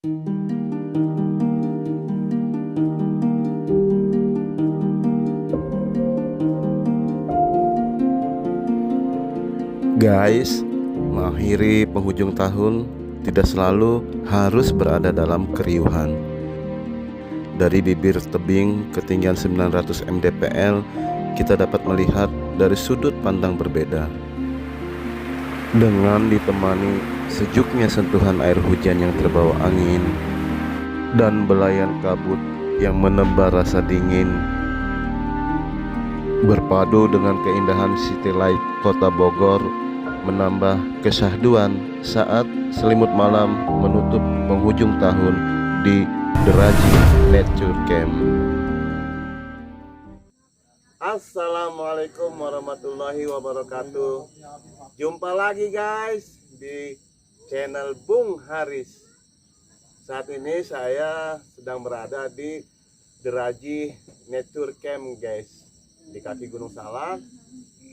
Guys, mengakhiri penghujung tahun tidak selalu harus berada dalam keriuhan. Dari bibir tebing ketinggian 900 mdpl, kita dapat melihat dari sudut pandang berbeda. Dengan ditemani sejuknya sentuhan air hujan yang terbawa angin dan belayan kabut yang menebar rasa dingin, berpadu dengan keindahan city light kota Bogor, menambah kesyahduan saat selimut malam menutup penghujung tahun di Deraji Nature Camp. Assalamualaikum warahmatullahi wabarakatuh. Jumpa lagi guys di channel Bung Haris. Saat ini saya sedang berada di Deraji Nature Camp guys, di kaki Gunung Salak.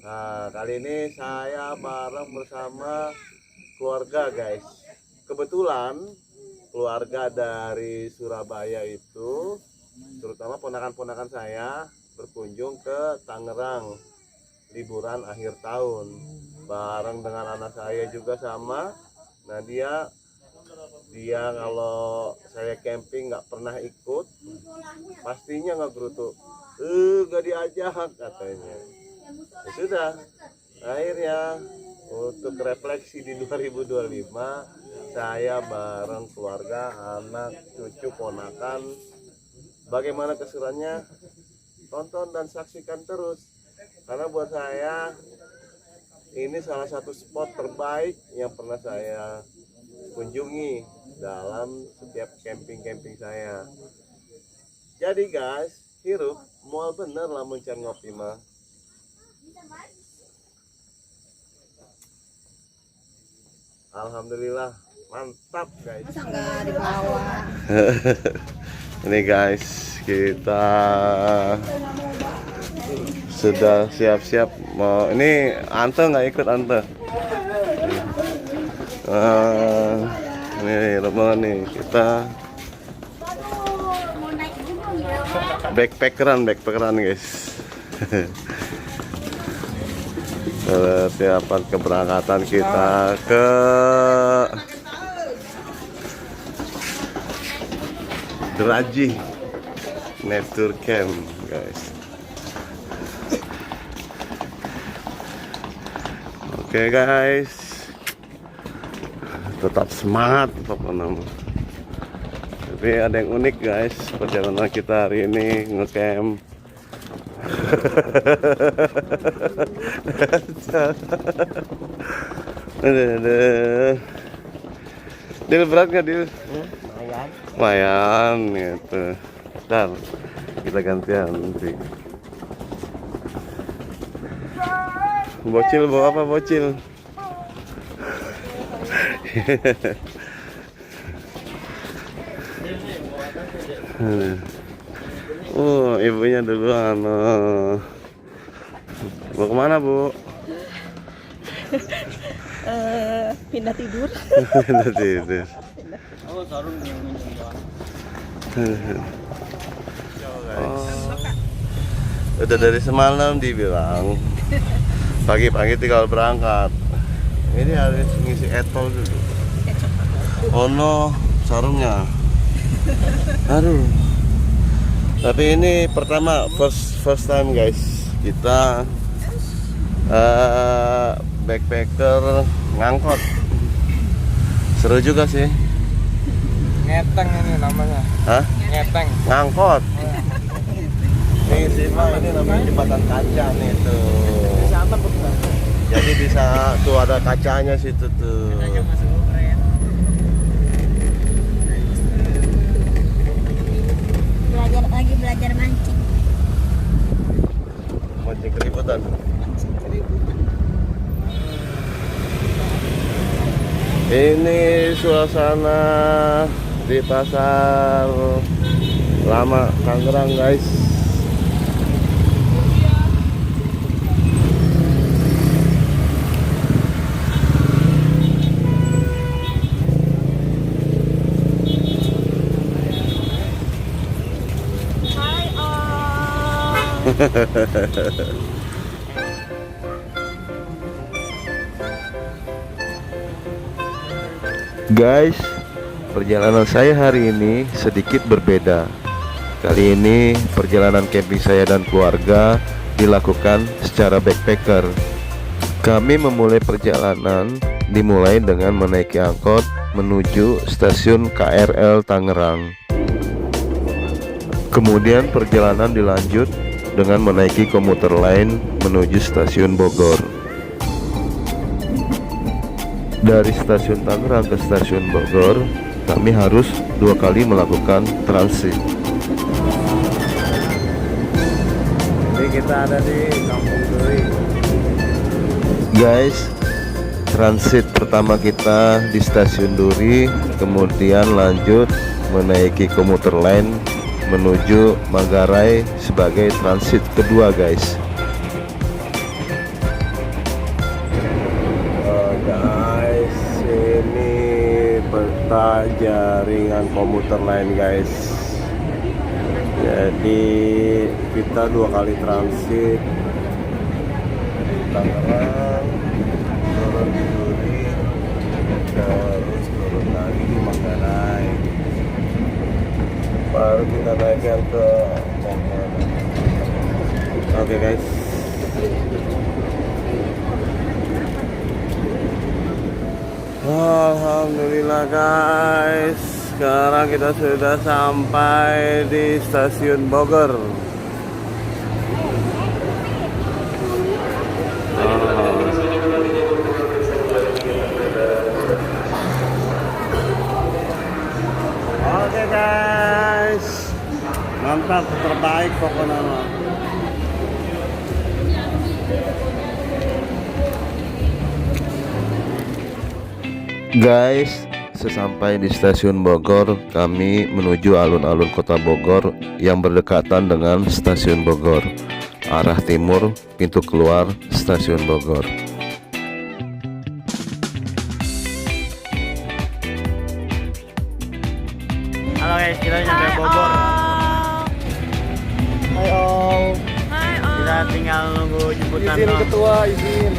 Nah, kali ini saya bareng bersama keluarga guys. Kebetulan keluarga dari Surabaya itu, terutama ponakan-ponakan saya, berkunjung ke Tangerang liburan akhir tahun bareng dengan anak saya juga sama. Nah dia kalau saya camping nggak pernah ikut, pastinya nggak gerutu, gak diajak katanya. Ya sudah, akhirnya untuk refleksi di 2025 saya bareng keluarga, anak, cucu, ponakan, bagaimana keseruannya, tonton dan saksikan terus. Karena buat saya ini salah satu spot terbaik yang pernah saya kunjungi dalam setiap camping-camping saya. Jadi guys, hirup mual bener lamun can ngopi mah. Alhamdulillah, mantap guys. Masa nggak dibawa? Ini guys, kita sudah siap-siap mau. Ini Ante nggak ikut Ante. Ini rombongan nih kita backpackeran guys. Persiapan keberangkatan kita ke Deraji Nature Camp guys. Oke guys, tetap semangat pokoknya. Tapi ada yang unik guys, perjalanan kita hari ini ngecamp. Dil, berat nggak Dil? Lumayan gitu. Ntar kita gantian nanti. Bocil bawa apa bocil? Ibunya duluan. Mau kemana Bu? Pindah tidur. Pindah tidur. Udah dari semalam dibilang pagi-pagi tinggal berangkat. Ini harus ngisi etol dulu. Oh no, sarungnya. Aduh. Tapi ini pertama first time guys, kita backpacker ngangkot. Seru juga sih. Ngeteng ini namanya. Hah? Ngeteng. Ngangkot. Ini sih mah, ini namanya jembatan kaca nih tuh. Jadi bisa tuh ada kacanya situ tuh. Belajar mancing. Mancing keributan. Ini suasana di pasar lama Tangerang guys. Guys, perjalanan saya hari ini sedikit berbeda. Kali ini perjalanan camping saya dan keluarga dilakukan secara backpacker. Kami memulai perjalanan dimulai dengan menaiki angkot menuju stasiun KRL Tangerang. Kemudian perjalanan dilanjut dengan menaiki komuter lain menuju stasiun Bogor. Dari stasiun Tangerang ke stasiun Bogor, kami harus 2 kali melakukan transit. Jadi kita ada di Kampung Duri. Guys, transit pertama kita di stasiun Duri, kemudian lanjut menaiki komuter lain menuju Manggarai sebagai transit kedua, guys. Guys, ini peta jaringan komuter lain, guys. Jadi kita 2 kali transit dari Tangerang, turun di Duri, terus turun lagi di Manggarai, baru kita naik yang ke Bogor. Oke, guys. Alhamdulillah, guys, sekarang kita sudah sampai di stasiun Bogor. Oke, guys, mantap, terbaik pokoknya. Guys, sesampai di stasiun Bogor, kami menuju alun-alun kota Bogor yang berdekatan dengan stasiun Bogor. Arah timur, pintu keluar stasiun Bogor. Halo guys, kita nyampe Bogor. Hai Om. Kita tinggal nunggu jemputan. Izin ketua, izin.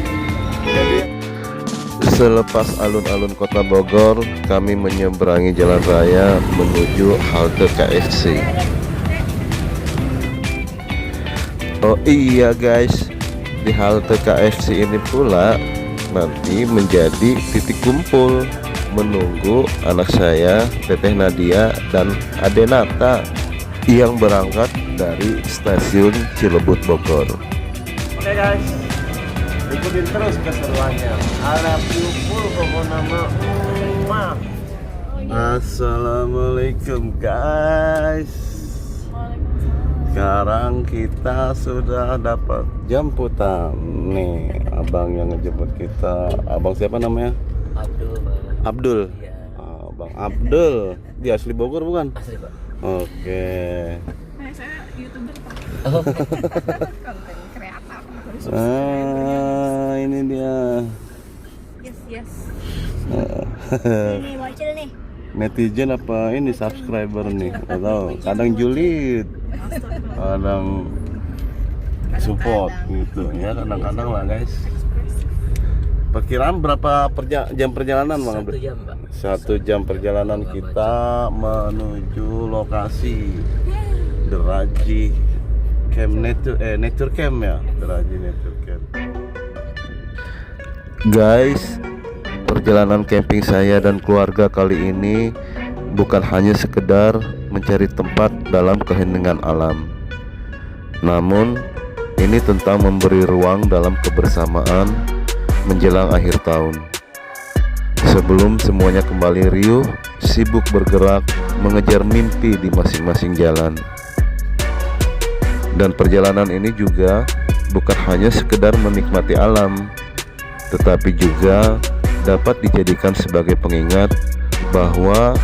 Selepas alun-alun kota Bogor, kami menyeberangi jalan raya menuju halte KFC. Oh iya, guys, di halte KFC ini pula nanti menjadi titik kumpul menunggu anak saya, Teteh Nadia dan Ade Nata yang berangkat dari stasiun Cilebut Bogor. Oke guys, ikutin terus keseruannya. Ada kumpul pokoknya mah. Assalamualaikum, guys. Sekarang kita sudah dapat jemputan. Nih, abang yang ngejemput kita. Abang siapa namanya? Abdul. Abdul. Iya. Bang Abdul. Dia asli Bogor bukan? Asli Pak. Oke. Saya YouTuber, Pak. Oh. Konten kreator. Ini dia. Yes. Ini bocil nih. Netizen apa ini subscriber nih? Atau kadang julid, kadang support gitu ya, kadang-kadang lah, guys. Perkiraan berapa jam perjalanan, Bang? 1 jam, Pak. 1 jam perjalanan kita menuju lokasi Deraji Camp Nature Camp ya, Deraji Nature Camp. Guys, perjalanan camping saya dan keluarga kali ini bukan hanya sekedar mencari tempat dalam keheningan alam, namun ini tentang memberi ruang dalam kebersamaan menjelang akhir tahun. Sebelum semuanya kembali riuh, sibuk bergerak, mengejar mimpi di masing-masing jalan. Dan perjalanan ini juga bukan hanya sekedar menikmati alam, tetapi juga dapat dijadikan sebagai pengingat bahwa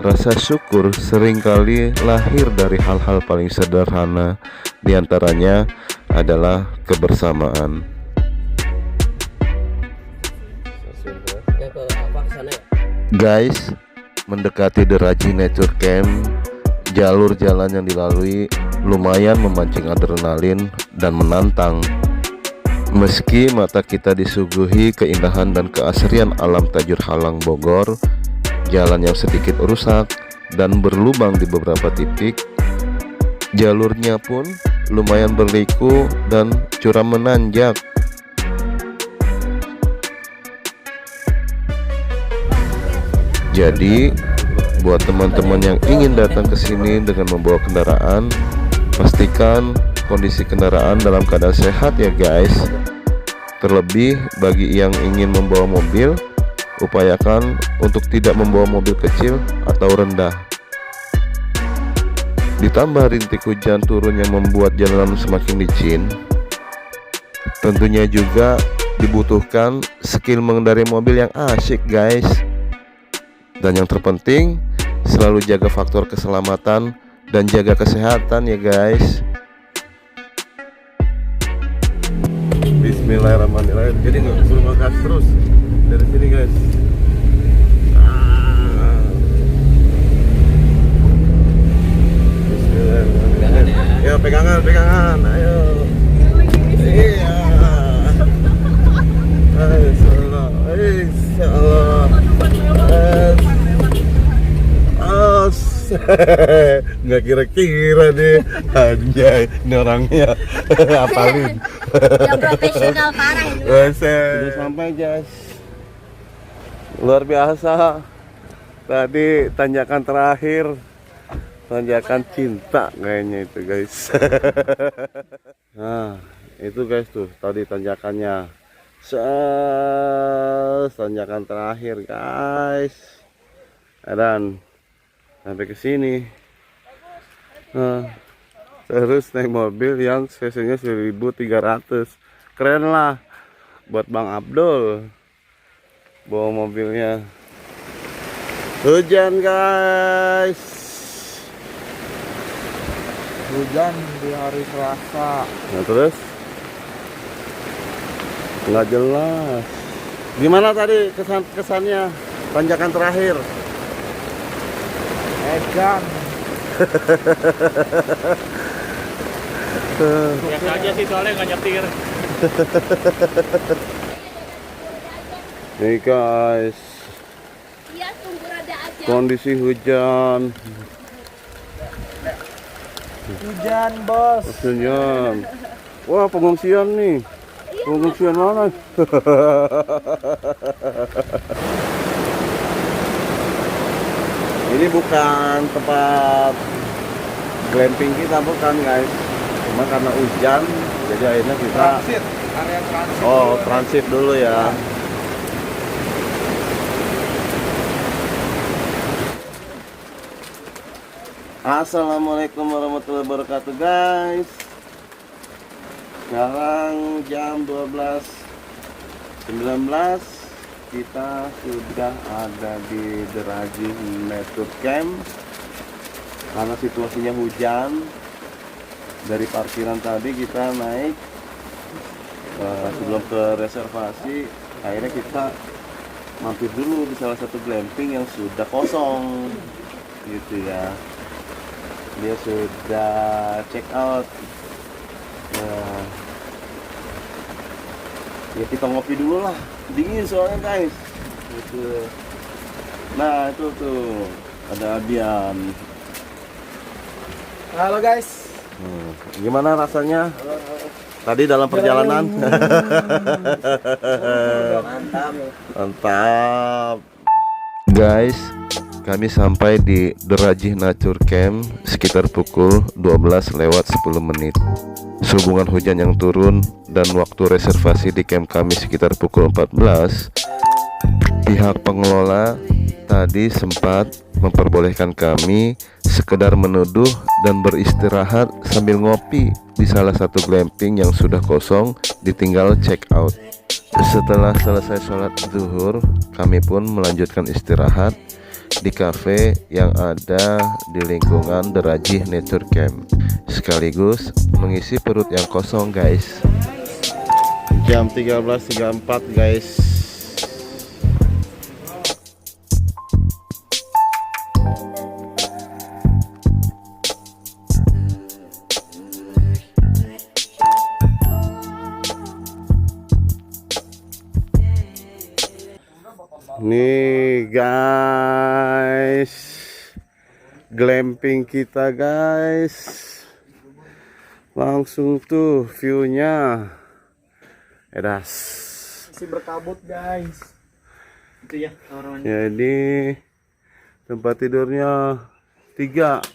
rasa syukur seringkali lahir dari hal-hal paling sederhana, diantaranya adalah kebersamaan. Guys, mendekati Deraji Nature Camp, jalur jalan yang dilalui lumayan memancing adrenalin dan menantang. Meski mata kita disuguhi keindahan dan keasrian alam Tajur Halang Bogor, jalan yang sedikit rusak dan berlubang di beberapa titik, jalurnya pun lumayan berliku dan curam menanjak. Jadi buat teman-teman yang ingin datang ke sini dengan membawa kendaraan, pastikan kondisi kendaraan dalam keadaan sehat ya guys. Terlebih bagi yang ingin membawa mobil, upayakan untuk tidak membawa mobil kecil atau rendah. Ditambah rintik hujan turun yang membuat jalanan semakin licin, tentunya juga dibutuhkan skill mengendarai mobil yang asyik guys. Dan yang terpenting, selalu jaga faktor keselamatan dan jaga kesehatan ya guys. Bismillahirrahmanirrahim. Jadi nggak suruh ngegas terus dari sini guys. Bismillahirrahmanirrahim. Ya pegangan, ayo. Iya. Insyaallah, insyaallah. Nggak kira-kira deh, anjay, ini orangnya apalin. Yang profesional parah ini. Sudah sampai guys, luar biasa. Tadi tanjakan terakhir, tanjakan cinta kayaknya itu guys. Nah itu guys tuh tadi tanjakannya, tanjakan terakhir guys, dan sampai ke sini. Nah, terus naik mobil yang cc-nya 1300. Keren lah buat Bang Abdul bawa mobilnya. Hujan guys, Hujan di hari Selasa. nah terus nggak jelas. Gimana tadi kesannya tanjakan terakhir? Edan. Biasa aja sih soalnya nggak nyetir. Nih guys, Iya, tunggu rada aja. kondisi hujan. Hujan bos. Hujan. Wah pengungsian nih. Pengungsian mana? Ini bukan tempat glamping kita, bukan guys. Cuma karena hujan, jadi akhirnya kita Area transit. transit dulu ya. Assalamualaikum warahmatullahi wabarakatuh guys. Sekarang jam 12.19, kita sudah ada di The Rajih Nature Camp. Karena situasinya hujan, dari parkiran tadi kita naik sebelum ke reservasi, akhirnya kita mampir dulu di salah satu glamping yang sudah kosong gitu ya. Dia sudah check out. Nah, ya kita ngopi dulu lah, dingin soalnya guys gitu. Nah itu tuh ada Abian. Halo guys. Gimana rasanya tadi dalam perjalanan? Mantap guys, kami sampai di The Rajih Nature Camp sekitar pukul 12:10. Sehubungan hujan yang turun dan waktu reservasi di camp kami sekitar pukul 14, pihak pengelola tadi sempat memperbolehkan kami sekedar menuduh dan beristirahat sambil ngopi di salah satu glamping yang sudah kosong, ditinggal check out. Setelah selesai sholat zuhur, kami pun melanjutkan istirahat di kafe yang ada di lingkungan The Rajih Nature Camp, sekaligus mengisi perut yang kosong guys. Jam 13.34 guys. Nih guys, glamping kita guys, langsung tuh viewnya, edas. Masih berkabut guys. Itu ya orang. Jadi tempat tidurnya 3,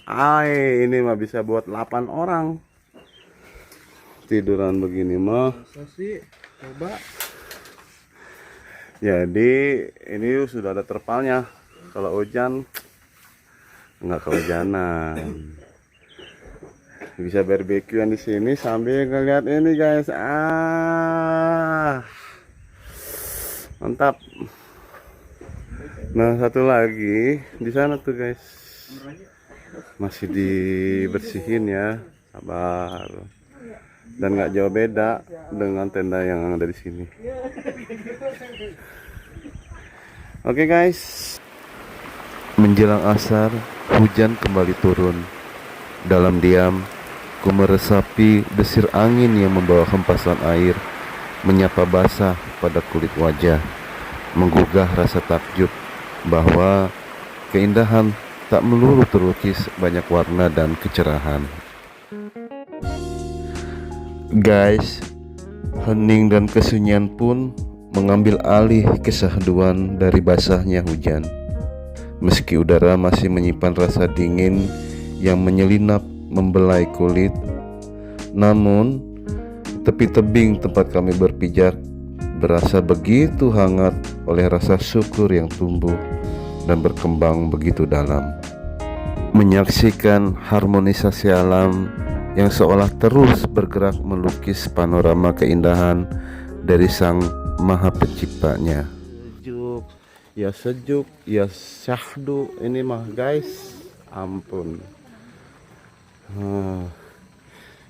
ini mah bisa buat 8 orang tiduran begini mah. Masa sih? Coba. Jadi ini sudah ada terpalnya. Kalau hujan nggak kehujanan. Bisa barbekyuan di sini sambil ngeliat ini guys. Mantap. Nah satu lagi di sana tuh guys, masih dibersihin ya, sabar. Dan nggak jauh beda dengan tenda yang ada di sini. Oke guys, menjelang asar hujan kembali turun. Dalam diam, ku meresapi desir angin yang membawa hempasan air, menyapa basah pada kulit wajah, menggugah rasa takjub bahwa keindahan tak melulu terlukis banyak warna dan kecerahan. Guys, hening dan kesunyian pun mengambil alih kesahduan dari basahnya hujan. Meski udara masih menyimpan rasa dingin yang menyelinap membelai kulit, namun tepi tebing tempat kami berpijak berasa begitu hangat oleh rasa syukur yang tumbuh dan berkembang begitu dalam. Menyaksikan harmonisasi alam yang seolah terus bergerak melukis panorama keindahan dari Sang Maha Penciptanya. Sejuk, ya syahdu ini mah guys, ampun.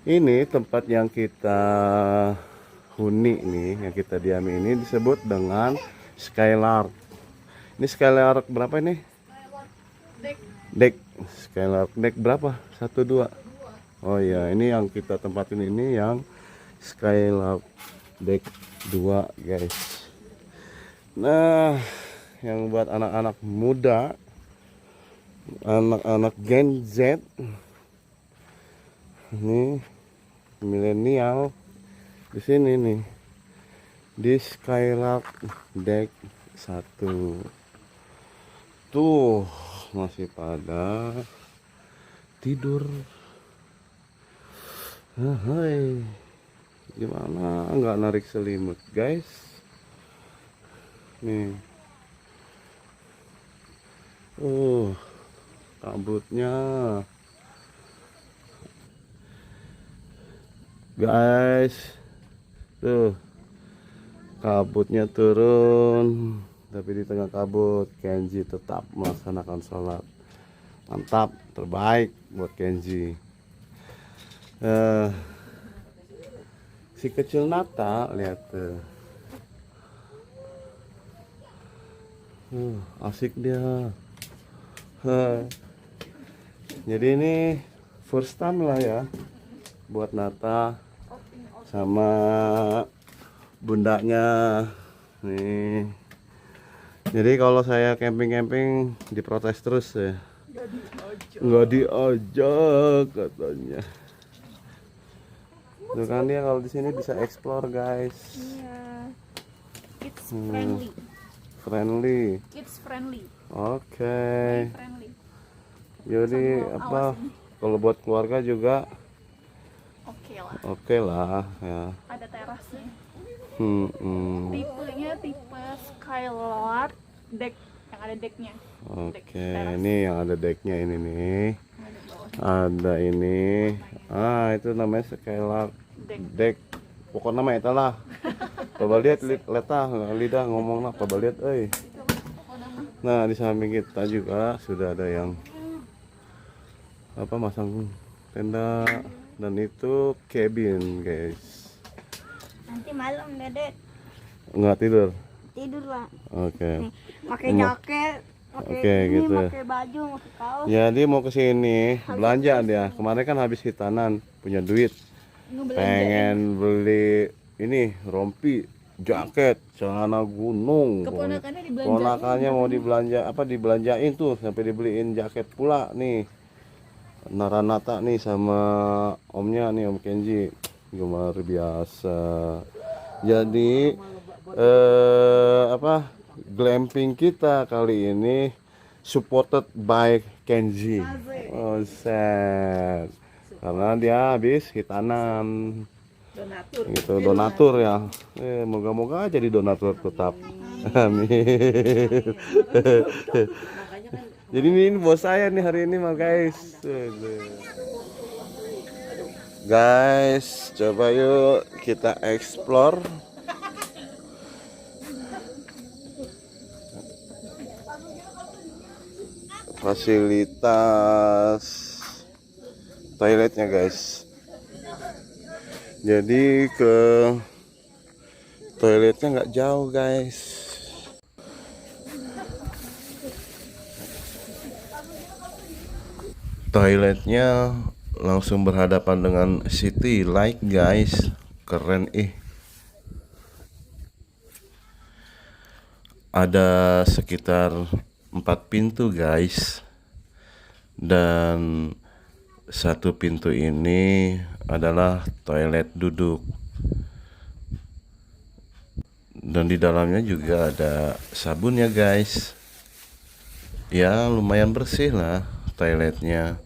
Ini tempat yang kita huni nih, yang kita diami ini disebut dengan Skylark. Ini Skylark berapa ini? Deck. Skylark deck berapa? 1, 2. Oh ya, ini yang kita tempatin ini yang Skylark deck 2 guys. Nah, yang buat anak-anak muda, anak-anak Gen Z, ini milenial di sini nih, di Skylark deck 1. Tuh masih pada tidur. Hai, gimana nggak narik selimut guys? Nih, kabutnya guys, tuh kabutnya turun, tapi di tengah kabut Kenji tetap melaksanakan sholat. Mantap, terbaik buat Kenji. Si kecil Nata, lihat tuh, asik dia. Jadi ini first time lah ya buat Nata sama bundanya nih. Jadi kalau saya camping-camping diprotes terus ya, nggak diajak katanya. Tuh kan dia kalau di sini bisa explore guys. Iya. Kids friendly. Friendly. Kids friendly. Oke. Friendly. Jadi Sambil apa? awas nih. Kalau buat keluarga juga Oke lah. oke lah ya. Ada terasnya. Tipenya tipe Skylark deck yang ada decknya. Oke, ini yang ada decknya ini nih. Ada bawah. Ada ini. Itu namanya Skylark deck. Pokoknya nama itu lah. Coba lihat lidah ngomong lah. Coba lihat, Nah di samping kita juga sudah ada yang masang tenda, dan itu cabin guys. Nanti malam Dedek Nggak tidur. tidur lah. Oke. Pakai jaket, Oke, gitu. pakai baju, pakai kaos. Jadi mau ke sini belanja dia. Kemarin kan habis hitanan, punya duit. Pengen beli ini rompi jaket, celana gunung. Keponakannya dibelanjain. Ponakannya mau dibelanjain tuh sampai dibeliin jaket pula nih. Naranata nih sama omnya nih, Om Kenji. Luar biasa. Jadi glamping kita kali ini supported by Kenji. Oh, set. Karena dia habis hitanan. Donatur. Gitu, donatur ya. Moga-moga jadi donatur tetap. Amin. Jadi ini bos saya nih hari ini mah guys. Guys, coba yuk kita explore. Fasilitas toiletnya guys. Jadi ke toiletnya nggak jauh guys. Toiletnya langsung berhadapan dengan city light guys. Keren Ada sekitar 4 pintu guys. Dan satu pintu ini adalah toilet duduk. Dan di dalamnya juga ada sabunnya guys. Ya lumayan bersih lah toiletnya.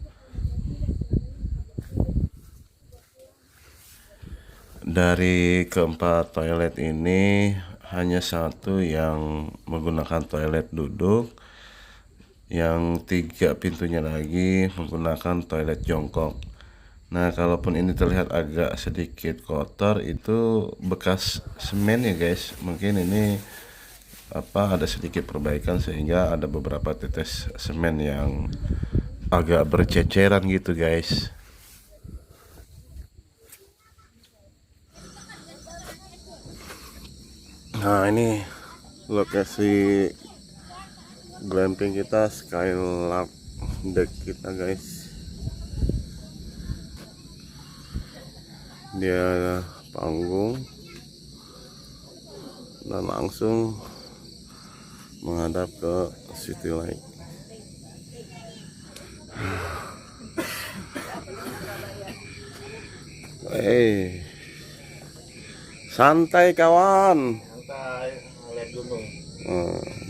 Dari keempat toilet ini hanya satu yang menggunakan toilet duduk, yang 3 pintunya lagi menggunakan toilet jongkok. Nah, kalaupun ini terlihat agak sedikit kotor, itu bekas semen ya guys. Mungkin ini ada sedikit perbaikan sehingga ada beberapa tetes semen yang agak berceceran gitu guys. Nah, ini lokasi glamping kita, Skylab deck kita guys. Dia panggung dan langsung menghadap ke city light. Santai kawan. Santai, lihat gunung.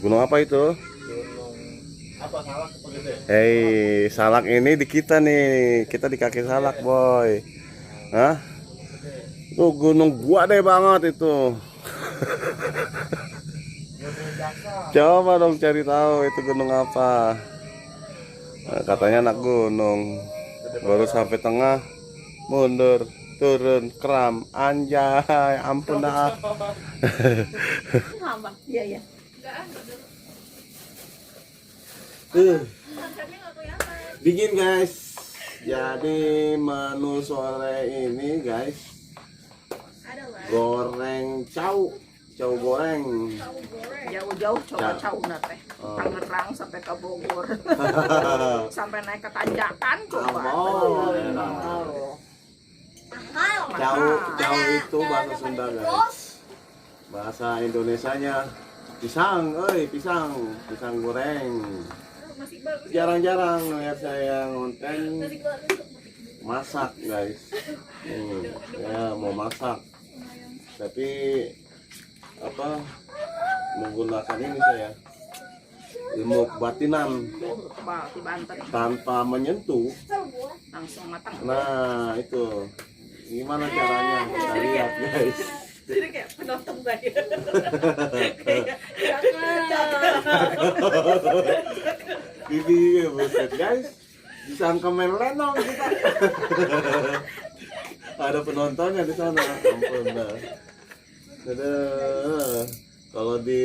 Gunung apa itu? Gunung apa, Salak apa gitu ya? Salak ini di kita nih. Kita di kaki Salak, boy. Hah? Tuh gunung gede banget itu. Coba dong cari tahu itu gunung apa. Nah, katanya anak gunung. Baru sampai tengah mundur, turun, kram, anjay, ampun dah. Iya. Dingin guys. Jadi menu sore ini guys, goreng cau goreng. Jauh-jauh coba cau teh. Tangerang sampai ke Bogor. Sampai naik ke Tanjakan coba. Cau itu bahasa Sunda guys. Bahasa Indonesianya pisang, pisang goreng. Jarang-jarang lihat saya ngonten masak guys. Ya mau masak, tapi menggunakan ini saya ilmu kebatinan tanpa menyentuh langsung matang. Nah itu gimana caranya kita lihat guys. Jadi kayak penonton tadi. Bibi buset guys, disangka main lenong kita. Ada penontonnya di sana, ampun dah. Kalau di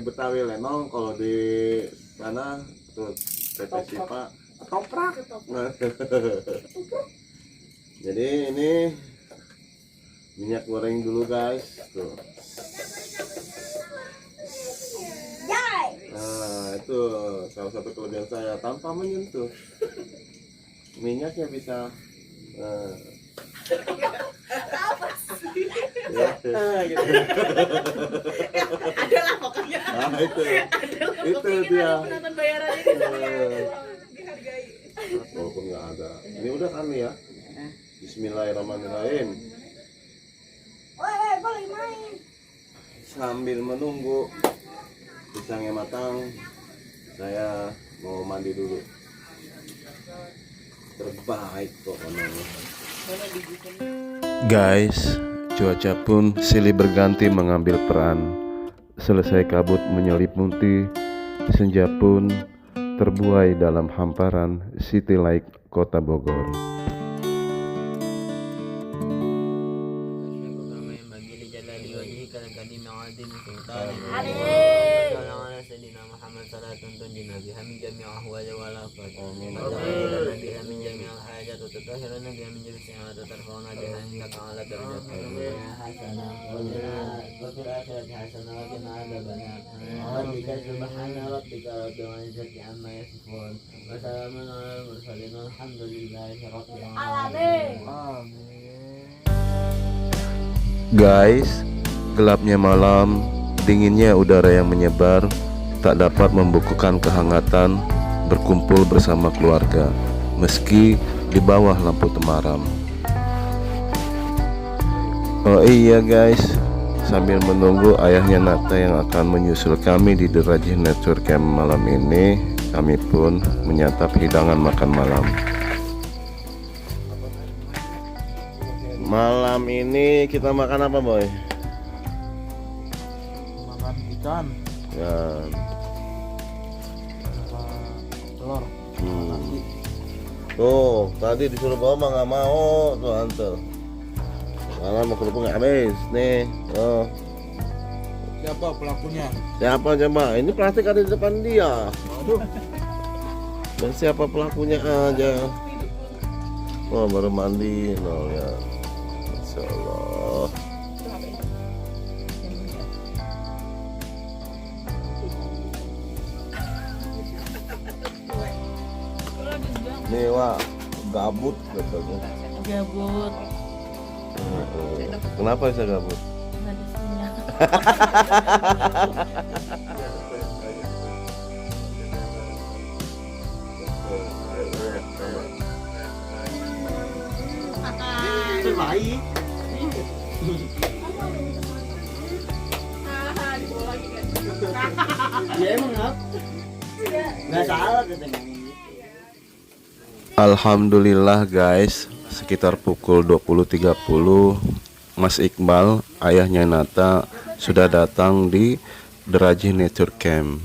Betawi lenong, kalau di sana tuh PT Sipa ketoprak. Jadi ini minyak goreng dulu guys, tuh. Nah itu salah satu kelebihan saya, tanpa menyentuh minyaknya bisa Ya. Gitu. Adalah pokoknya. Nah, itu Pokoknya dia. ada penonton bayarannya di sana ya. Eh. Dihargai. Walaupun nggak ada. Ini udah kan ya. Bismillahirrahmanirrahim. Gue lagi main. Sambil menunggu pisangnya matang, saya mau mandi dulu. Terbaik pokoknya. Guys, cuaca pun silih berganti mengambil peran. Selesai kabut menyelimuti, senja pun terbuai dalam hamparan City Light Kota Bogor. Guys, gelapnya malam, dinginnya udara yang menyebar, tak dapat membukukan kehangatan berkumpul bersama keluarga, meski di bawah lampu temaram. Oh iya guys, sambil menunggu ayahnya Nata yang akan menyusul kami di The Rajih Nature Camp malam ini, kami pun menyantap hidangan makan malam. Malam ini kita makan apa, Boy? Makan ikan Ya. sama telur. Tuh, tadi disuruh bawa mah nggak mau tuh antel. Malah mau kerupuk nggak habis nih. Oh, Siapa pelakunya? siapa coba? Ini plastik ada di depan dia. Aduh. Dan siapa pelakunya aja. Oh, baru mandi, no ya. Masya Allah. Nih wah, gabut katanya. Gabut. Kenapa bisa gabut? Nggak ada sinyal. Terbaik. Dibawa lagi kan. Ya emang apa? Nggak salah katanya. Alhamdulillah guys, sekitar pukul 20.30 Mas Iqbal, ayahnya Nata, sudah datang di The Rajih Nature Camp.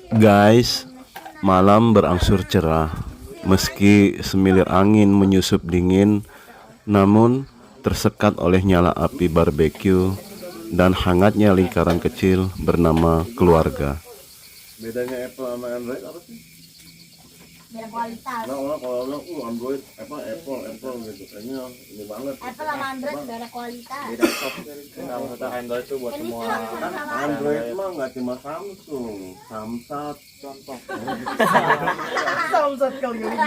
Guys, malam berangsur cerah. Meski semilir angin menyusup dingin, namun tersekat oleh nyala api barbeque dan hangatnya lingkaran kecil bernama keluarga. Bedanya Apple sama Android apa sih? Beda kualitas. Nah, orang kalau bilang Android Apple gitu, kayaknya ini banget. Apple sama Android beda kualitas. Beda software itu. Nah, maksudnya Android itu buat Ini semua. sama-sama. Android mah nggak cuma Samsung, Samsat Contoh. Samsat kali ini.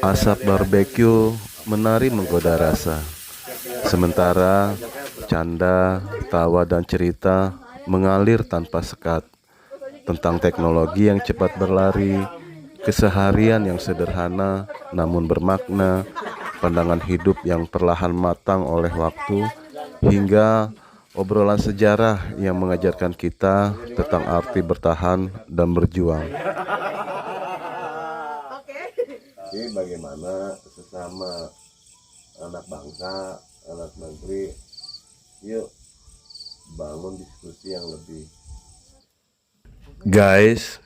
Asap barbeque menari menggoda rasa. Sementara canda, tawa dan cerita mengalir tanpa sekat tentang teknologi yang cepat berlari, keseharian yang sederhana namun bermakna, pandangan hidup yang perlahan matang oleh waktu, hingga obrolan sejarah yang mengajarkan kita tentang arti bertahan dan berjuang. Jadi bagaimana sesama anak bangsa, anak negeri, yuk bangun diskusi yang lebih. Guys,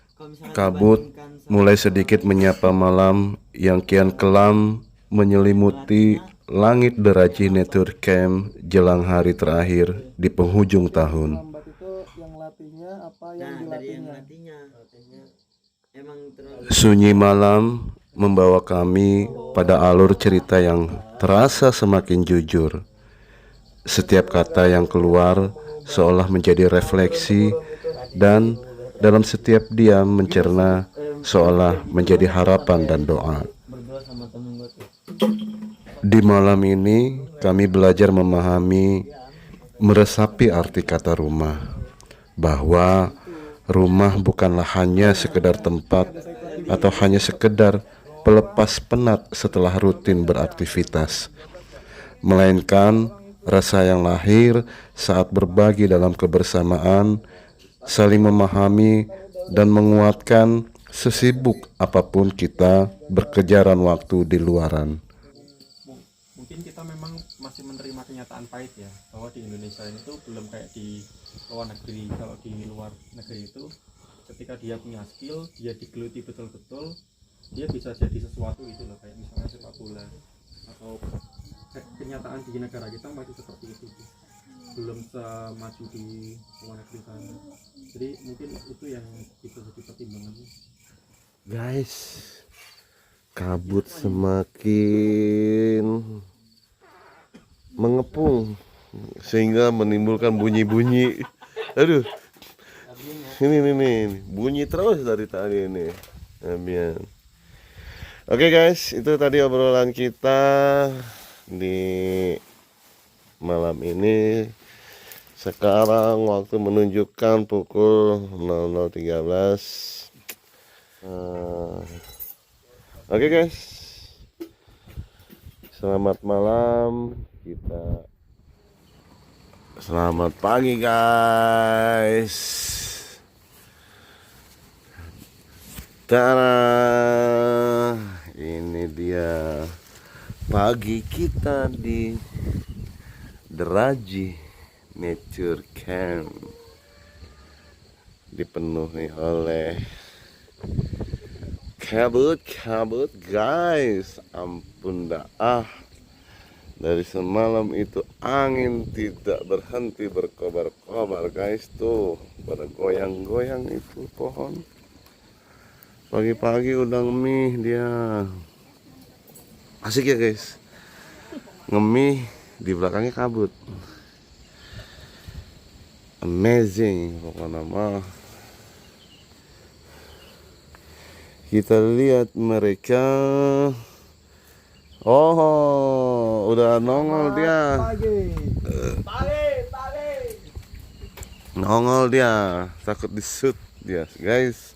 kabut mulai sedikit menyapa malam yang kian kelam menyelimuti langit The Rajih Nature Camp jelang hari terakhir di penghujung tahun. Lambat itu yang latihnya apa yang dilatihnya? Sunyi malam membawa kami pada alur cerita yang terasa semakin jujur. Setiap kata yang keluar seolah menjadi refleksi dan dalam setiap dia mencerna seolah menjadi harapan dan doa. Berdua sama temen gue tuh. Di malam ini kami belajar memahami, meresapi arti kata rumah, bahwa rumah bukanlah hanya sekedar tempat atau hanya sekedar pelepas penat setelah rutin beraktivitas, melainkan rasa yang lahir saat berbagi dalam kebersamaan, saling memahami dan menguatkan sesibuk apapun kita berkejaran waktu di luaran. Mungkin kita memang masih menerima kenyataan pahit ya, bahwa di Indonesia ini tuh belum kayak di luar negeri. Kalau di luar negeri itu ketika dia punya skill, dia digeluti betul-betul, dia bisa jadi sesuatu gitu loh, kayak misalnya sepak bola. Atau kenyataan di negara kita masih seperti itu sih, belum semaju di luar negeri sana. Jadi mungkin itu yang bisa jadi pertimbangan. Guys, kabut semakin mengepung sehingga menimbulkan bunyi-bunyi. Aduh, ini bunyi terus dari tadi ini. Ambian. Oke guys, itu tadi obrolan kita di malam ini. Sekarang waktu menunjukkan pukul 00.13. Oke guys, selamat malam kita. Selamat pagi guys. Tada, ini dia pagi kita di Deraji Nature Camp, dipenuhi oleh kabut guys. Ampun dah, dari semalam itu angin tidak berhenti berkobar-kobar guys. Tuh pada goyang-goyang itu pohon. Pagi-pagi udah ngemih dia. Asik ya guys, ngemih di belakangnya kabut. Amazing pokoknya mah. Kita lihat mereka. Oh, udah nongol dia. Nongol dia, takut disut dia, guys.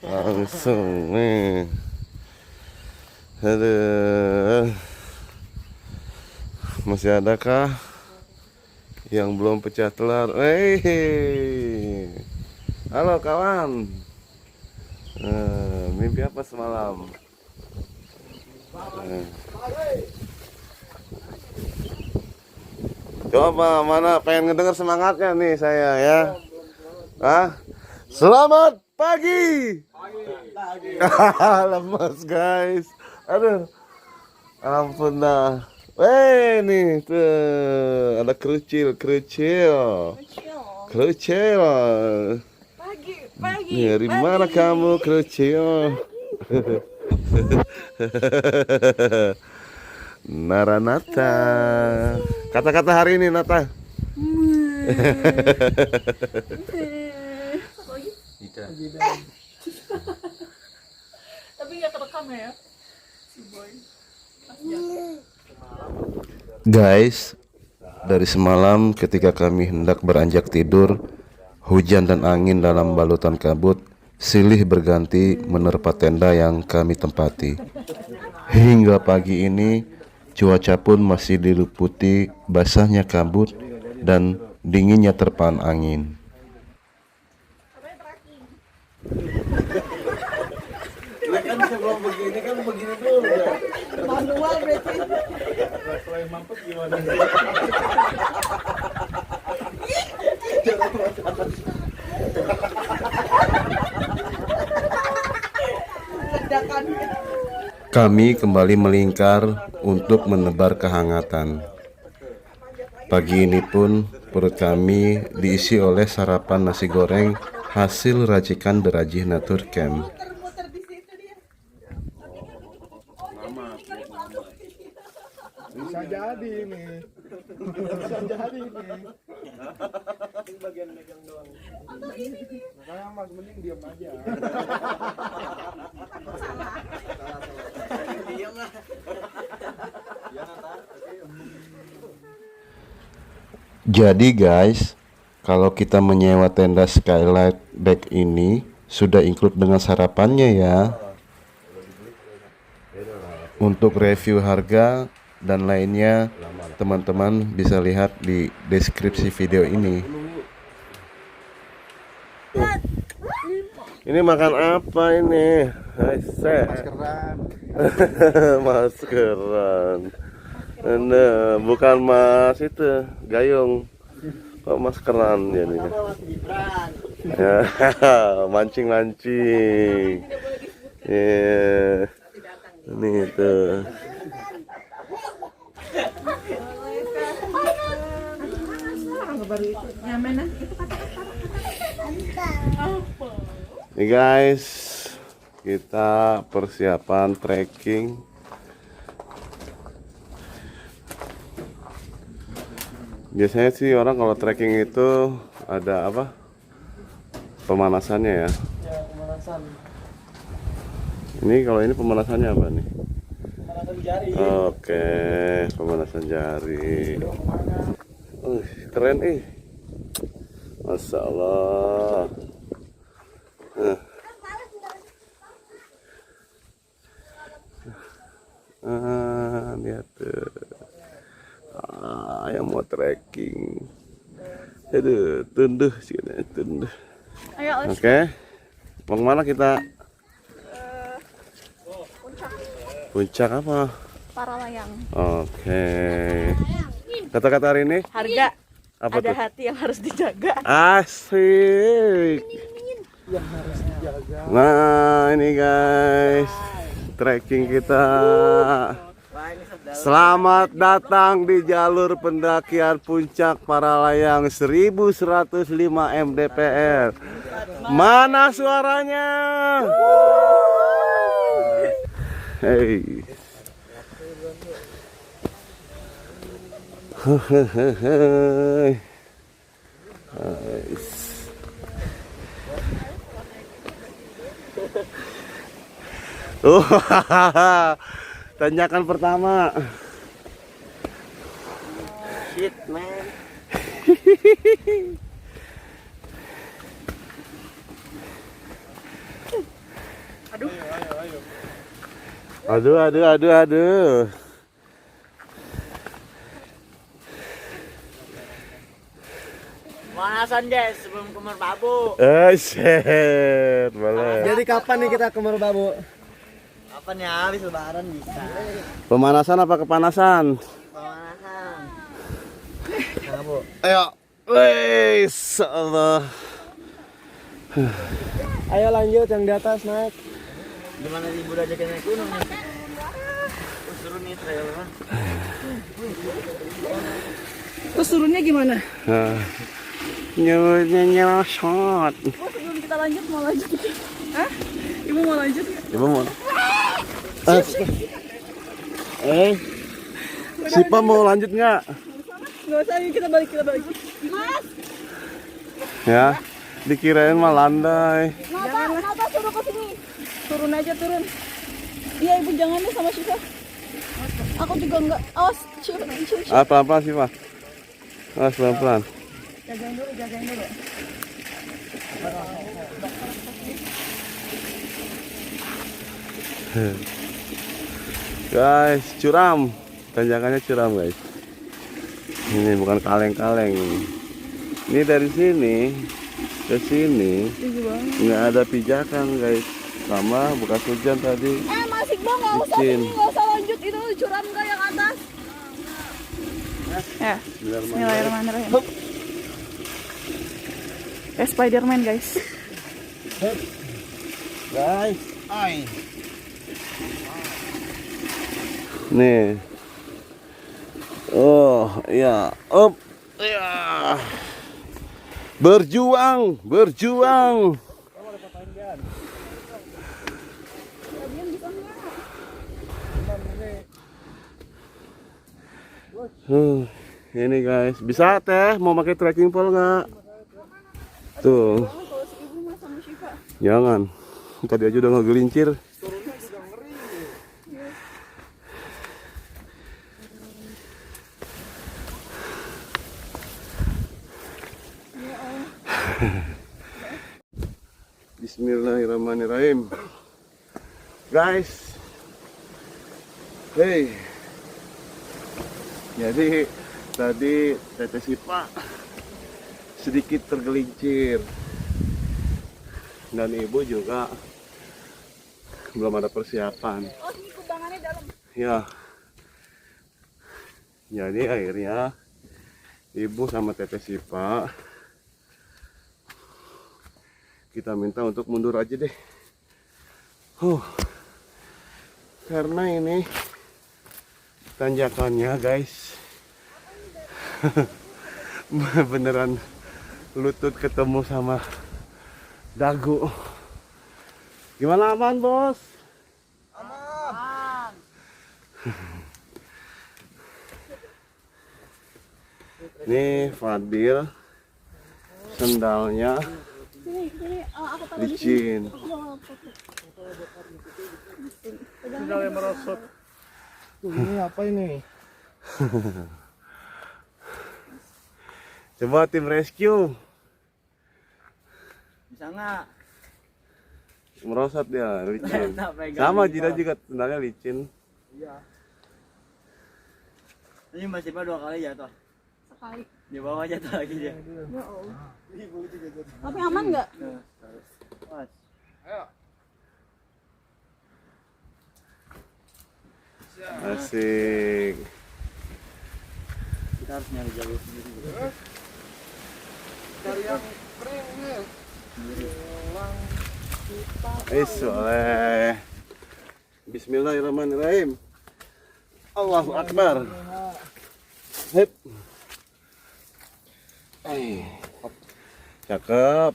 Langsung nih. Aduh. Masih adakah yang belum pecah telur? Halo kawan. Mimpi apa semalam? Coba mana pengen ngedenger semangatnya nih saya ya. Selamat pagi. Lemes guys. Aduh. Ampun dah. Nih tuh ada kerucil. Pagi. Dari mana kamu kerucil? Naranata. Kata-kata hari ini Nata. Tapi nggak terekam ya si boy. Guys, dari semalam ketika kami hendak beranjak tidur, hujan dan angin dalam balutan kabut silih berganti menerpa tenda yang kami tempati. Hingga pagi ini cuaca pun masih diliputi basahnya kabut dan dinginnya terpaan angin. Kan sebelum begini kan begini dulu ya. Manual berarti. Kalau mampet gimana? Kami kembali melingkar untuk menebar kehangatan. Pagi ini pun perut kami diisi oleh sarapan nasi goreng hasil racikan Deraji Nature Camp. Bisa jadi ini. bagian megang doang. Makanya Mas mending diam aja. Diam lah. Jadi guys, kalau kita menyewa tenda Skylight Deck ini sudah include dengan sarapannya ya. Untuk review harga dan lainnya, teman-teman bisa lihat di deskripsi video ini. Ini makan apa ini? Maskeran. Maskeran. Nah, bukan mas itu gayung, kok maskeran jadinya. Ya, mancing. Ya, ini itu. Nih guys, kita persiapan trekking. Biasanya sih orang kalau trekking itu ada apa? Pemanasannya ya. Ya, pemanasan. Ini kalau ini pemanasannya apa nih? Pemanasan jari. Oke, pemanasan jari. Keren Masya Allah. Lihat tuh. Yang mau trekking. Aduh, tunduh sini, tunduh. Oke. Mau kemana kita? Puncak apa? Paralayang. Oke. Kata-kata hari ini? Harga. Apa Ada tuh? hati yang harus dijaga. Asik. Yang harus dijaga. Nah, ini guys, trekking kita. Selamat datang di jalur pendakian puncak Paralayang 1105 mdpl. Mana suaranya? Hey. Tanjakan pertama. Shit, man. Aduh. Pemanasan guys sebelum ke Merbabu. Shit, boleh. Jadi kapan nih kita ke Merbabu? Kapan ya? Habis lebaran bisa. Pemanasan apa kepanasan? Pemanasan. Merbabu. Ayo. Wes, Allah. Ayo lanjut yang di atas naik. Gimana sih Bunda ajakin naik gunung nih? Seru nih trail mah. Terus turunnya gimana? Nyerosot. Sebelum kita lanjut mau lanjut. Hah? Ibu mau lanjut nggak? Ibu mau. Sipa mau lanjut nggak? Nggak usah, yuk kita balik. Mas! Ya, dikirain mah landai. Nata suruh ke sini. Turun aja, turun. Iya ibu, jangan deh sama Syifa. Aku juga enggak. Awas, Syifa. Pelan-pelan sih, Pak. Pelan-pelan. Jagain dulu. Guys, curam. Tanjakannya curam, guys. Ini bukan kaleng-kaleng ini. Ini dari sini ke sini nggak ada pijakan, guys. Sama bekas hujan tadi. Mas Iqbal nggak usah Licin. sini, nggak usah lanjut, itu curam nggak yang atas? Ya, Bismillahirrahmanirrahim. Spiderman guys. Guys, Nih. Oh, iya. Up. Ya. Berjuang. Ini guys, bisa teh mau pakai trekking pole nggak? Tuh, Jangan kalau si ibu mah sama Syifa. jangan. Tadi aja udah ngegelincir. Bismillahirrahmanirrahim. Guys. Hey. Jadi tadi Tete Sipa sedikit tergelincir. Dan ibu juga belum ada persiapan. Oh, ini kubangannya dalam. Ya. Jadi akhirnya ibu sama Tete Sipa kita minta untuk mundur aja deh. Karena ini tanjakannya guys beneran lutut ketemu sama dagu. Gimana, aman bos? Aman. Nih Fadil sendalnya Sini, aku taruh di sini. licin. Oh, foto. Sendalnya merosot. Ini apa ini? Coba tim rescue. Bisa nggak? Merosot dia, licin. Tak pegang Sama ini, Jida Pak. juga sendalnya licin. Ini masih Pak 2 kali jatuh. Sekali. Di bawah jatuh lagi dia. Ya Allah. Tapi aman nggak? Pas. Asik. Kita harus nyari jalur sendiri. Soleh. Bismillahirrahmanirrahim. Allahu Akbar. Hep. Cakep.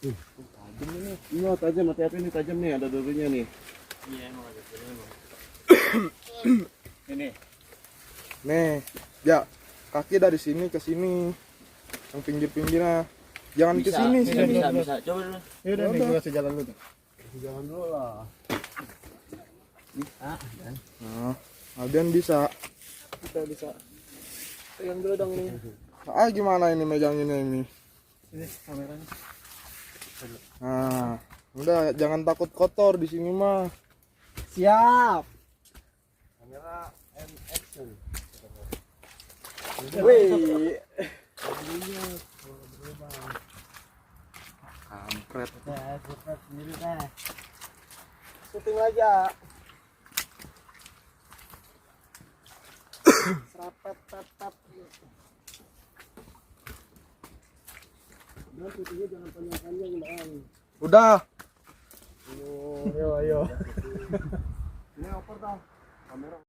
Tajam ini. Ini tajam, hati-hati ini tajam nih, ada durinya nih. Iya emang ada emang. Ini. Nih, ya kaki dari sini ke sini, yang pinggir-pinggirnya, jangan ke sini sini. Bisa. Coba dulu. Ya udah, nih gua kasih jalan dulu. Jangan dulu lah. Nah, Aldian bisa. Kita bisa. Pegang dulu dong ini. Gimana ini meganginnya ini? Ini kameranya. Nah, udah jangan takut kotor di sini mah. Siap. Kamera and action. Wih. Kampret. Cepat sendiri dah. Syuting lagi ya. Serapet tetap. Dan syutingnya jangan panjang-panjang bang. Udah. Ayo. Ini oper dong. Kamera.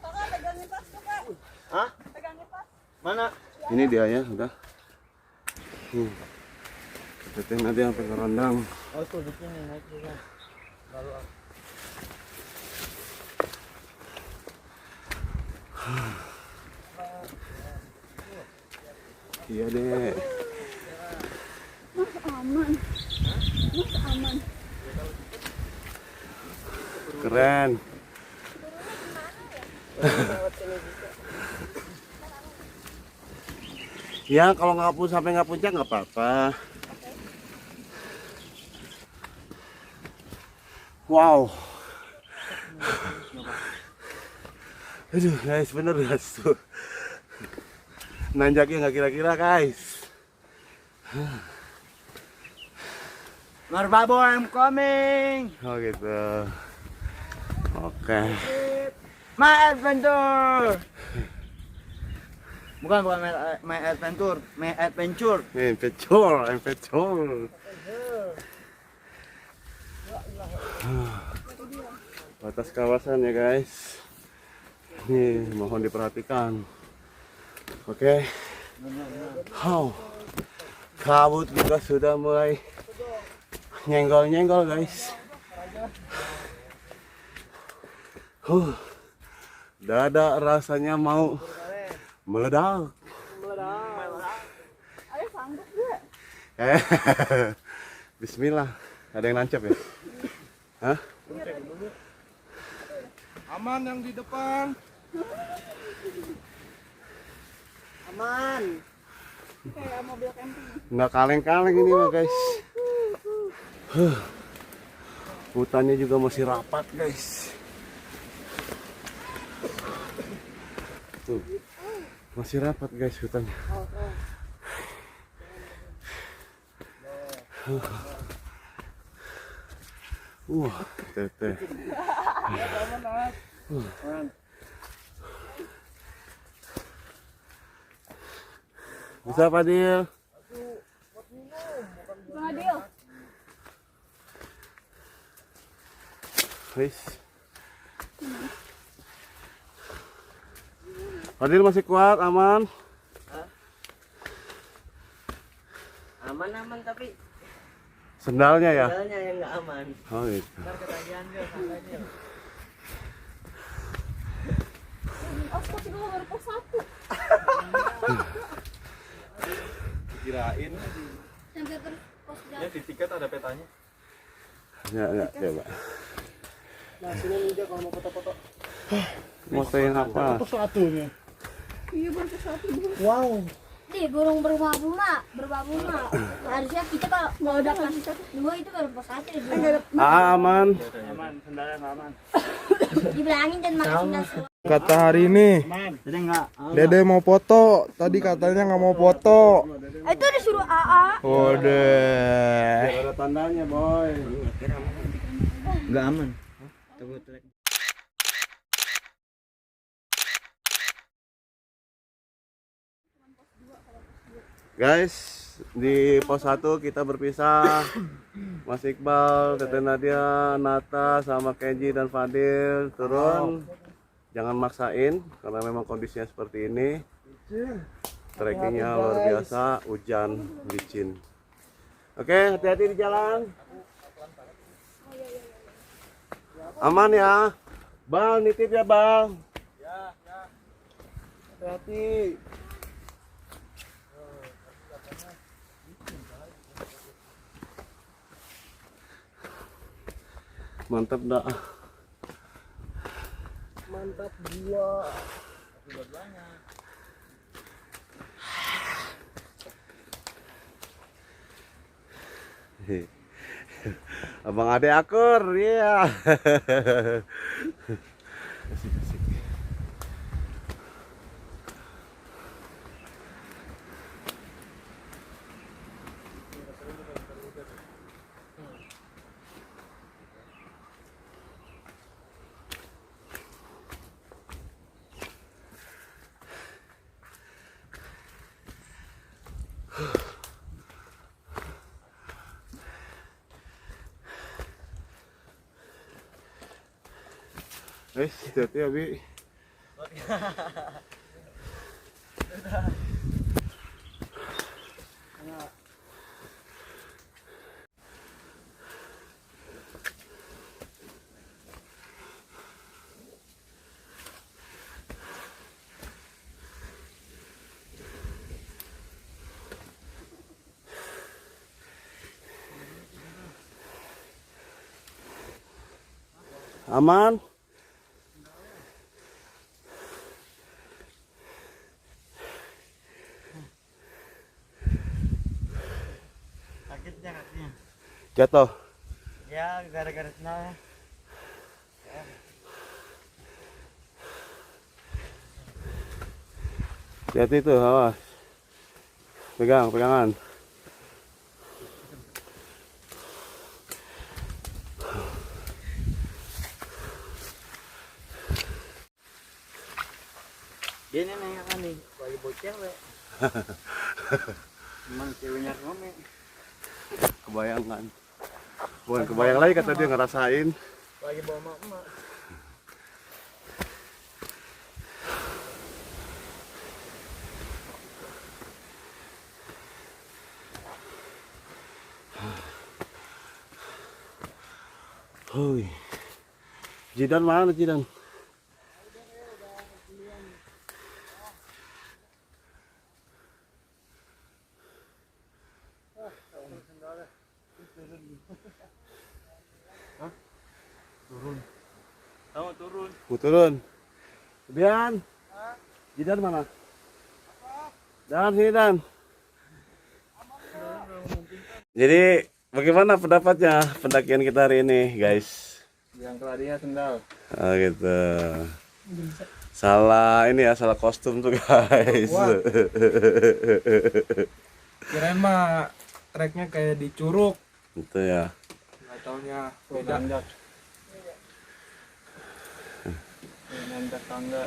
Kakak pegangin tas, Kakak. Hah? Pegangin tas. Mana? Ini dia ya, udah. Teteh nanti sampai ke randang. Oh tuh di sini naik juga. Lalu Iya deh. Mas aman. Mas aman. Keren. Ya kalau sampai nggak puncak nggak apa-apa. Wow. Aduh guys, bener guys tuh. Nanjaknya nggak kira-kira guys. Marbabo, I'm coming. Oh gitu. Oke. My adventure. Bukan my adventure, my adventure. Adventure. Batas kawasan ya guys. Nih mohon diperhatikan. Oke. Kabut juga sudah mulai nyenggol guys. Dada rasanya mau meledak. Bismillah. Ada yang nancap ya? Hah? Aman yang di depan. Aman. Kayak mobil camping. Nggak kaleng-kaleng ini mah guys. Hutannya juga masih rapat guys. Tuh, masih rapat guys hutannya. Teteh. Bisa Fadil? Bang Adil. Wis. Fadil masih kuat, aman? Aman tapi Sendalnya ya? jalannya yang nggak aman. Oh gitu. Ntar ketagihan dia sampai Astagfirullah baru pos 1. Kirain Sampai ke pos ya di tiket ada petanya. Ya, coba. Nah, sini juga kalau mau foto-foto. Mau yang apa? Satunya. Iya baru pos 1. Wow. di burung berbunga-bunga. Harusnya kita kalau mau udah kelas 2 itu baru pos 1 ya. Aman. aman, sendalnya aman. Dibilangin dan makan sendal semua. Kata hari ini, Jadi enggak. Dede mau foto. Tadi katanya nggak mau foto. Itu disuruh AA. Udah. Biar ada tandanya, boy. Enggak aman. Takut lek. Guys, di pos 1 kita berpisah. Mas Iqbal, Tete Nadia, Nata, sama Kenji dan Fadil turun. Jangan maksain karena memang kondisinya seperti ini. Trekkingnya luar biasa, hujan, licin. Oke, hati-hati di jalan. Aman ya. Bang, nitip ya bang. Hati-hati. Mantap dah. Mantap gila. Abang Ade akur, ya. Asik, asik. Hati-hati ya, Bi. Aman. Sakitnya kakinya. Jatuh. Ya, gara-gara sendalnya. Hati-hati tuh, awas. Pegang, pegangan. Dia nih nanya kan nih, lagi bawa cewek. Emang ceweknya ngomong. Kebayangan. Bukan kebayang lagi kata dia ngerasain. Lagi bawa emak-emak. Hoi. Jidan mana Jidan? Mau turun. Bian. Jidan mana? Dan sini Dan. Jadi bagaimana pendapatnya pendakian kita hari ini, guys? Yang keladinya sendal. Oh gitu. Salah ini ya, salah kostum tuh guys. Kirain mah treknya kayak di Curug. Itu ya. Nggak taunya beda. Nanjak tangga.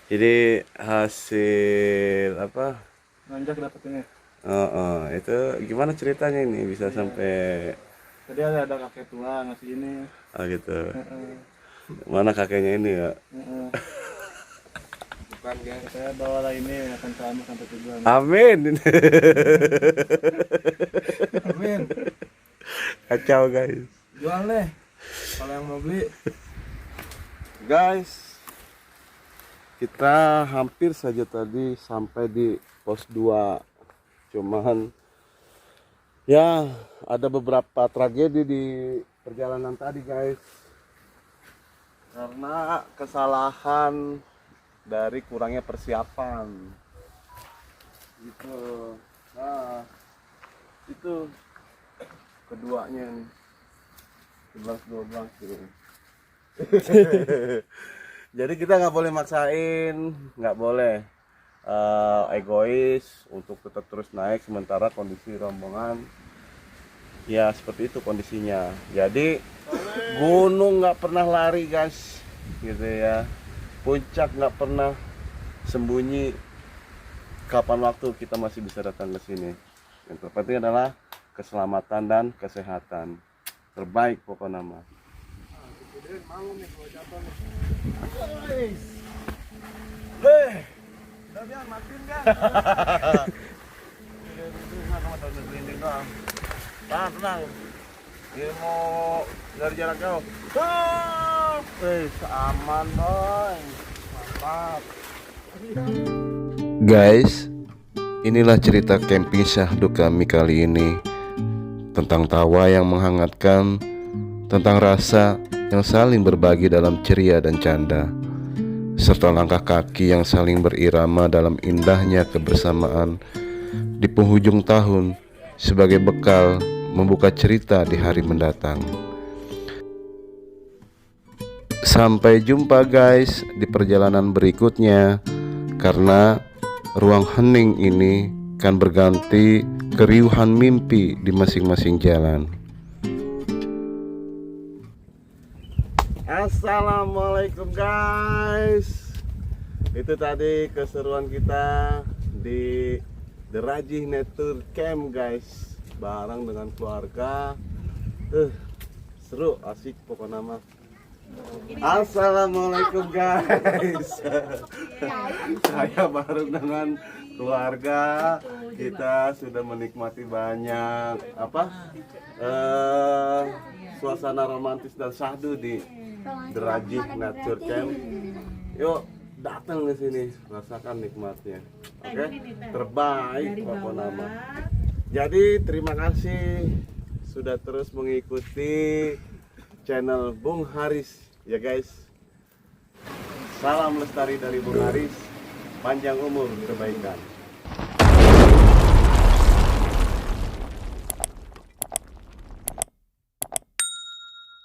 Jadi hasil apa? Nanjak dapet ini. Itu gimana ceritanya ini bisa sampai Tadi ada kakek tua ngasih ini. gitu. Mana kakeknya ini ya? Bukan geng, saya bawa ini akan selamat sampai tujuan. Amin. Amin. Kacau guys. Jual deh. Kalau yang mau beli. Guys, kita hampir saja tadi sampai di pos 2. Cuman ya ada beberapa tragedi di perjalanan tadi guys. Karena kesalahan dari kurangnya persiapan. Gitu. Nah, itu keduanya nih. 11-12 gitu. Jadi kita nggak boleh maksain, nggak boleh egois untuk tetap terus naik sementara kondisi rombongan ya seperti itu kondisinya. Jadi gunung nggak pernah lari guys, gitu ya. Puncak nggak pernah sembunyi. Kapan waktu kita masih bisa datang ke sini. Yang terpenting adalah keselamatan dan kesehatan. Terbaik pokoknya mah. Udah biar matiin kan. Tenang. Dia mau dari jarak jauh. Aman boy. Mantap. Guys, inilah cerita camping syahdu kami kali ini. Tentang tawa yang menghangatkan, tentang rasa yang saling berbagi dalam ceria dan canda, serta langkah kaki yang saling berirama dalam indahnya kebersamaan di penghujung tahun sebagai bekal membuka cerita di hari mendatang. Sampai jumpa guys di perjalanan berikutnya, karena ruang hening ini kan berganti keriuhan mimpi di masing-masing jalan. Assalamualaikum guys. Itu tadi keseruan kita di The Rajih Nature Camp guys, bareng dengan keluarga. Seru, asik pokoknya mah. Assalamualaikum guys. Saya bareng dengan keluarga. Kita sudah menikmati banyak suasana romantis dan syahdu di The Rajih Nature Camp. Yuk datang ke sini, rasakan nikmatnya. Oke, terbaik pokoknya mah. Jadi terima kasih sudah terus mengikuti channel Bung Haris ya guys. Salam lestari dari Bung Haris, panjang umur kebaikan.